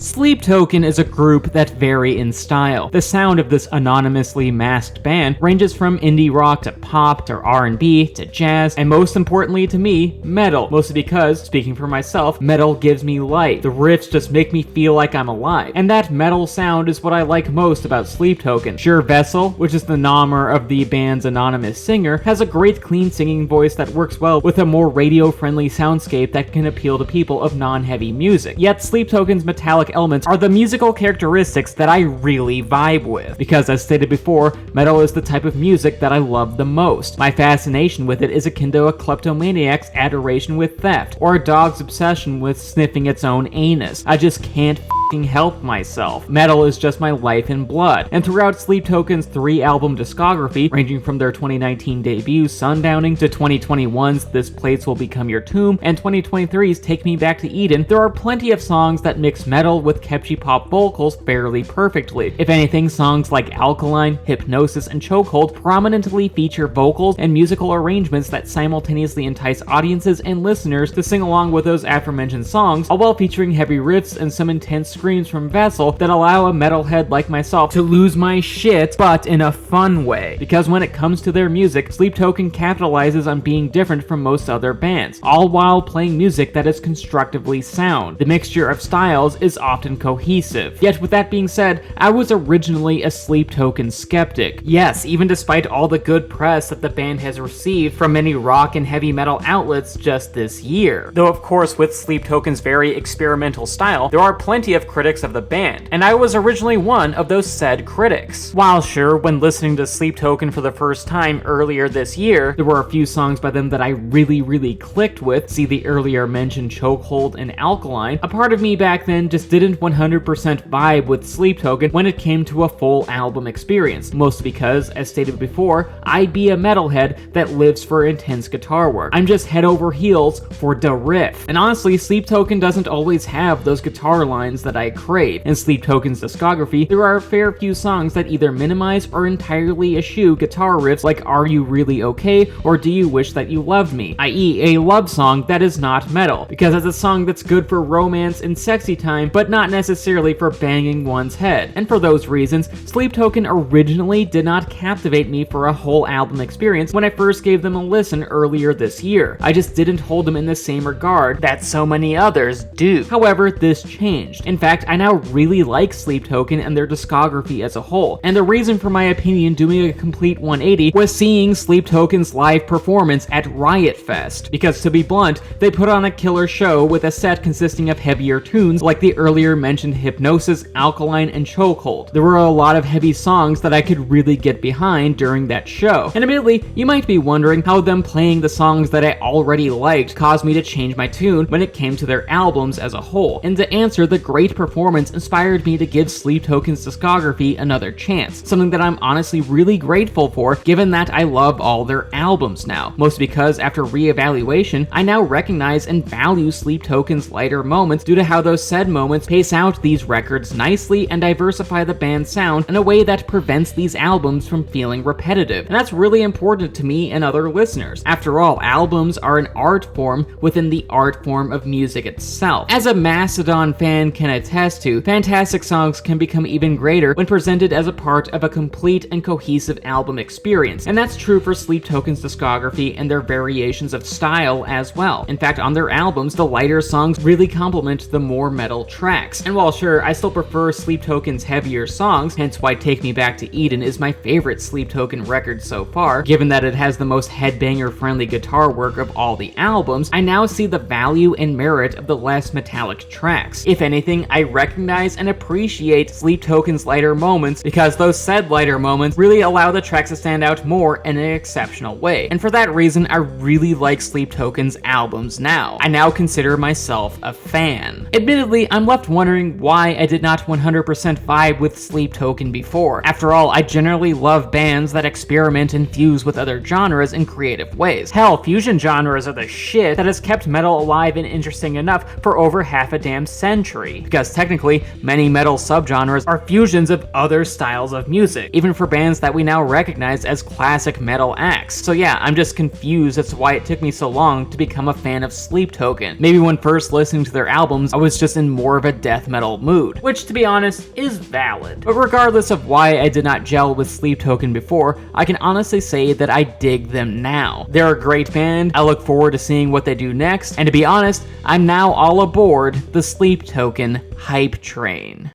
Sleep Token is a group that vary in style. The sound of this anonymously masked band ranges from indie rock to pop to R&B to jazz, and most importantly to me, metal. Mostly because, speaking for myself, metal gives me life. The riffs just make me feel like I'm alive. And that metal sound is what I like most about Sleep Token. Sure, Vessel, which is the nomer of the band's anonymous singer, has a great clean singing voice that works well with a more radio-friendly soundscape that can appeal to people of non-heavy music. Yet Sleep Token's metallic elements are the musical characteristics that I really vibe with, because as stated before, metal is the type of music that I love the most. My fascination with it is akin to a kleptomaniac's adoration with theft, or a dog's obsession with sniffing its own anus. I just can't help myself. Metal is just my life and blood, and throughout Sleep Token's 3-album discography, ranging from their 2019 debut Sundowning to 2021's This Place Will Become Your Tomb and 2023's Take Me Back to Eden, there are plenty of songs that mix metal with catchy pop vocals fairly perfectly. If anything, songs like Alkaline, Hypnosis, and Chokehold prominently feature vocals and musical arrangements that simultaneously entice audiences and listeners to sing along with those aforementioned songs, all while featuring heavy riffs and some intense screams from Vessel that allow a metalhead like myself to lose my shit, but in a fun way. Because when it comes to their music, Sleep Token capitalizes on being different from most other bands, all while playing music that is constructively sound. The mixture of styles is often cohesive. Yet with that being said, I was originally a Sleep Token skeptic. Yes, even despite all the good press that the band has received from many rock and heavy metal outlets just this year. Though of course with Sleep Token's very experimental style, there are plenty of critics of the band, and I was originally one of those said critics. While sure, when listening to Sleep Token for the first time earlier this year, there were a few songs by them that I really clicked with, see the earlier mentioned Chokehold and Alkaline, a part of me back then just didn't 100% vibe with Sleep Token when it came to a full album experience, mostly because, as stated before, I be a metalhead that lives for intense guitar work. I'm just head over heels for the riff. And honestly, Sleep Token doesn't always have those guitar lines that I crave. In Sleep Token's discography, there are a fair few songs that either minimize or entirely eschew guitar riffs like Are You Really Okay or Do You Wish That You Loved Me, i.e. a love song that is not metal, because it's a song that's good for romance and sexy time, but not necessarily for banging one's head. And for those reasons, Sleep Token originally did not captivate me for a whole album experience when I first gave them a listen earlier this year. I just didn't hold them in the same regard that so many others do. However, this changed. In fact, I now really like Sleep Token and their discography as a whole, and the reason for my opinion doing a complete 180 was seeing Sleep Token's live performance at Riot Fest, because to be blunt, they put on a killer show with a set consisting of heavier tunes like the earlier mentioned Hypnosis, Alkaline, and Chokehold. There were a lot of heavy songs that I could really get behind during that show, and admittedly, you might be wondering how them playing the songs that I already liked caused me to change my tune when it came to their albums as a whole, and to answer, the great performance inspired me to give Sleep Token's discography another chance, something that I'm honestly really grateful for given that I love all their albums now, mostly because after re-evaluation, I now recognize and value Sleep Token's lighter moments due to how those said moments pace out these records nicely and diversify the band's sound in a way that prevents these albums from feeling repetitive, and that's really important to me and other listeners. After all, albums are an art form within the art form of music itself. As a Mastodon fan can attest to, fantastic songs can become even greater when presented as a part of a complete and cohesive album experience, and that's true for Sleep Token's discography and their variations of style as well. In fact, on their albums, the lighter songs really complement the more metal tracks, and while sure, I still prefer Sleep Token's heavier songs, hence why Take Me Back to Eden is my favorite Sleep Token record so far, given that it has the most headbanger-friendly guitar work of all the albums, I now see the value and merit of the less metallic tracks. If anything, I recognize and appreciate Sleep Token's lighter moments because those said lighter moments really allow the tracks to stand out more in an exceptional way, and for that reason, I really like Sleep Token's albums now. I now consider myself a fan. Admittedly, I'm left wondering why I did not 100% vibe with Sleep Token before. After all, I generally love bands that experiment and fuse with other genres in creative ways. Hell, fusion genres are the shit that has kept metal alive and interesting enough for over half a damn century. Because because technically, many metal subgenres are fusions of other styles of music, even for bands that we now recognize as classic metal acts. So yeah, I'm just confused as to why it took me so long to become a fan of Sleep Token. Maybe when first listening to their albums, I was just in more of a death metal mood, which to be honest, is valid. But regardless of why I did not gel with Sleep Token before, I can honestly say that I dig them now. They're a great band, I look forward to seeing what they do next, and to be honest, I'm now all aboard the Sleep Token hype train.